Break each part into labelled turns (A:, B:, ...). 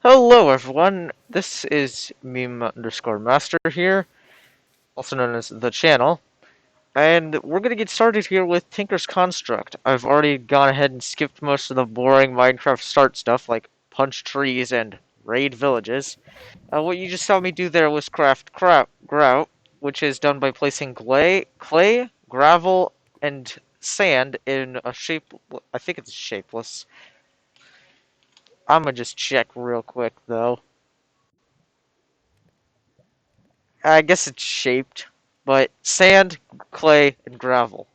A: Hello everyone, this is meme_master here, also known as the channel, and we're gonna get started here with Tinker's Construct. I've already gone ahead and skipped most of the boring Minecraft start stuff like punch trees and raid villages. What you just saw me do there was craft grout, which is done by placing clay, gravel, and sand in a shape. I think it's shapeless. I'm gonna just check real quick though. I guess it's shaped, but sand, clay, and gravel.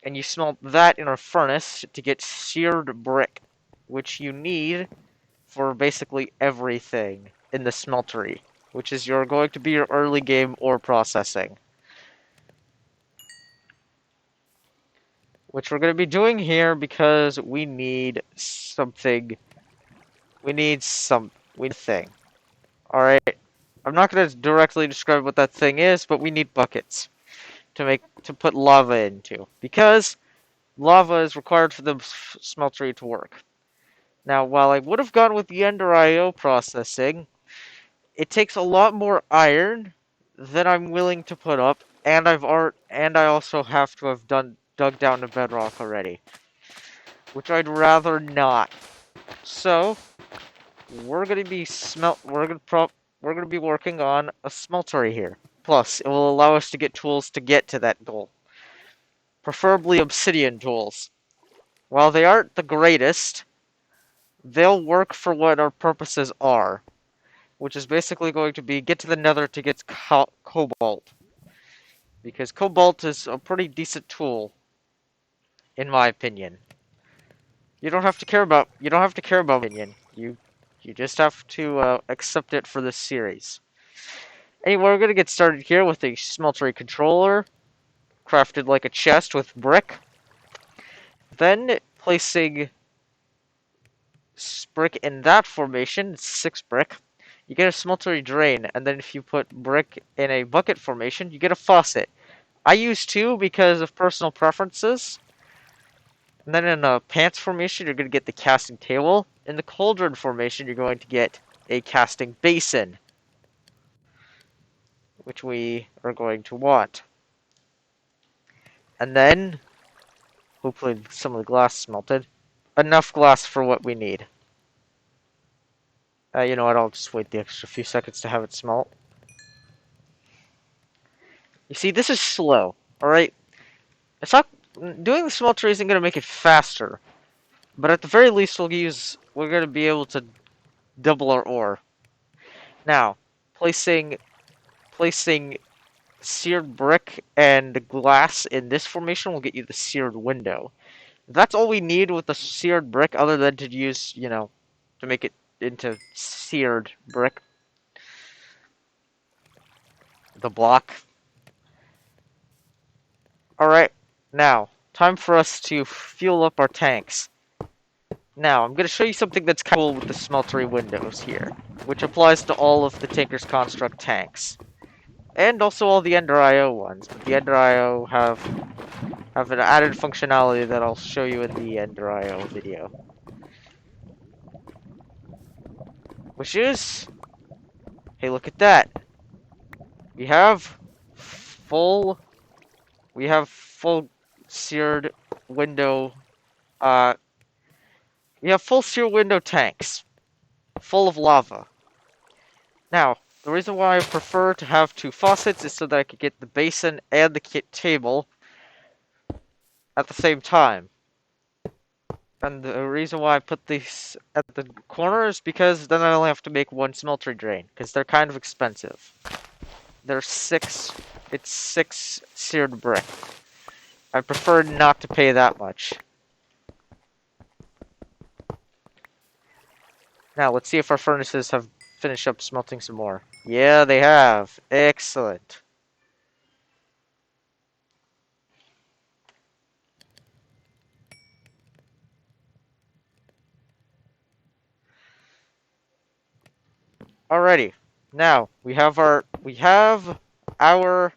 A: And you smelt that in a furnace to get seared brick, which you need for basically everything in the smeltery, which is going to be your early game ore processing. Which we're going to be doing here because we need something. We need a thing. Alright, I'm not going to directly describe what that thing is, but we need buckets to put lava into, because lava is required for the smeltery to work. Now, while I would have gone with the Ender IO processing, it takes a lot more iron than I'm willing to put up, and I also have to have dug down to bedrock already, which I'd rather not. So we're gonna be we're gonna be working on a smeltery here. Plus, it will allow us to get tools to get to that goal, preferably obsidian tools. While they aren't the greatest, they'll work for what our purposes are, which is basically going to be get to the nether to get cobalt. Because cobalt is a pretty decent tool, in my opinion. You don't have to care about opinion. You just have to accept it for this series. Anyway, we're gonna get started here with a smeltery controller, crafted like a chest with brick. Then placing brick in that formation, 6 brick, you get a smeltery drain, and then if you put brick in a bucket formation, you get a faucet. I use 2 because of personal preferences. And then in a pants formation, you're going to get the casting table. In the cauldron formation, you're going to get a casting basin, which we are going to want. And then, hopefully some of the glass smelted. Enough glass for what we need. You know what, I'll just wait the extra few seconds to have it smelt. You see, this is slow, alright? It's not... Doing the smelter isn't going to make it faster. But at the very least, we're going to be able to double our ore. Now, placing seared brick and glass in this formation will get you the seared window. That's all we need with the seared brick, other than to use, to make it into seared brick. The block. Alright, now, time for us to fuel up our tanks. Now, I'm going to show you something that's kind of cool with the smeltery windows here, which applies to all of the Tinker's Construct tanks. And also all the Ender IO ones, but the Ender IO have an added functionality that I'll show you in the Ender IO video. Which is, hey, look at that. We have full seared window, we have full seared window tanks, full of lava. Now, the reason why I prefer to have 2 faucets is so that I could get the basin and the table at the same time. And the reason why I put these at the corner is because then I only have to make 1 smeltery drain, because they're kind of expensive. It's 6 seared brick. I prefer not to pay that much. Now, let's see if our furnaces have finished up smelting some more. Yeah, they have. Excellent. Alrighty. Now, we have our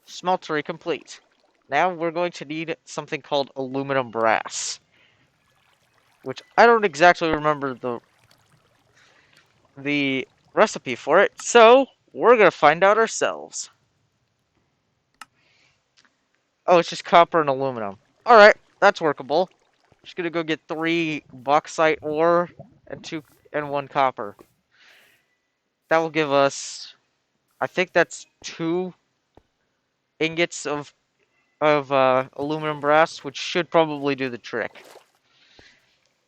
A: smeltery complete. Now we're going to need something called aluminum brass, which I don't exactly remember the recipe for it, so we're gonna find out ourselves. Oh, it's just copper and aluminum. Alright, that's workable. Just gonna go get 3 bauxite ore and 1 copper. That will give us, I think that's 2 ingots of aluminum brass, which should probably do the trick.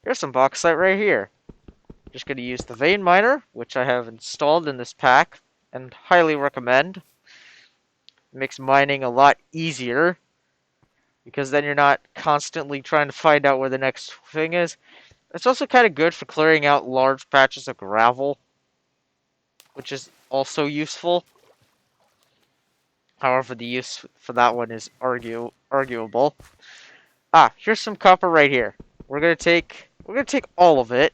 A: Here's some bauxite right here. Just gonna use the vein miner, which I have installed in this pack, and highly recommend. It makes mining a lot easier, because then you're not constantly trying to find out where the next thing is. It's also kind of good for clearing out large patches of gravel, which is also useful. However, the use for that one is arguable. Ah, here's some copper right here. We're gonna take all of it,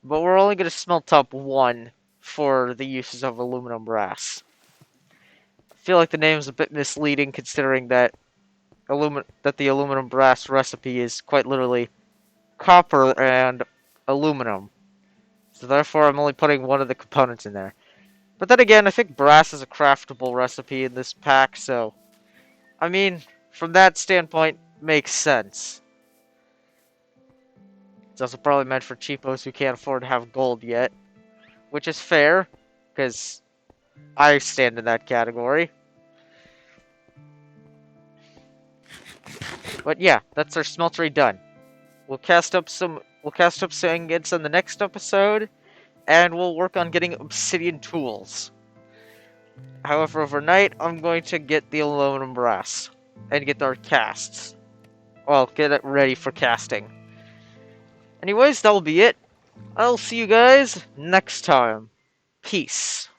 A: but we're only gonna smelt up 1 for the uses of aluminum brass. I feel like the name is a bit misleading, considering that the aluminum brass recipe is quite literally copper and aluminum. So therefore, I'm only putting 1 of the components in there. But then again, I think brass is a craftable recipe in this pack, so I mean, from that standpoint, makes sense. It's also probably meant for cheapos who can't afford to have gold yet, which is fair, because I stand in that category. But yeah, that's our smeltery done. We'll cast up some ingots in the next episode, and we'll work on getting obsidian tools. However, overnight, I'm going to get the aluminum brass and get our casts. Well, get it ready for casting. Anyways, that'll be it. I'll see you guys next time. Peace.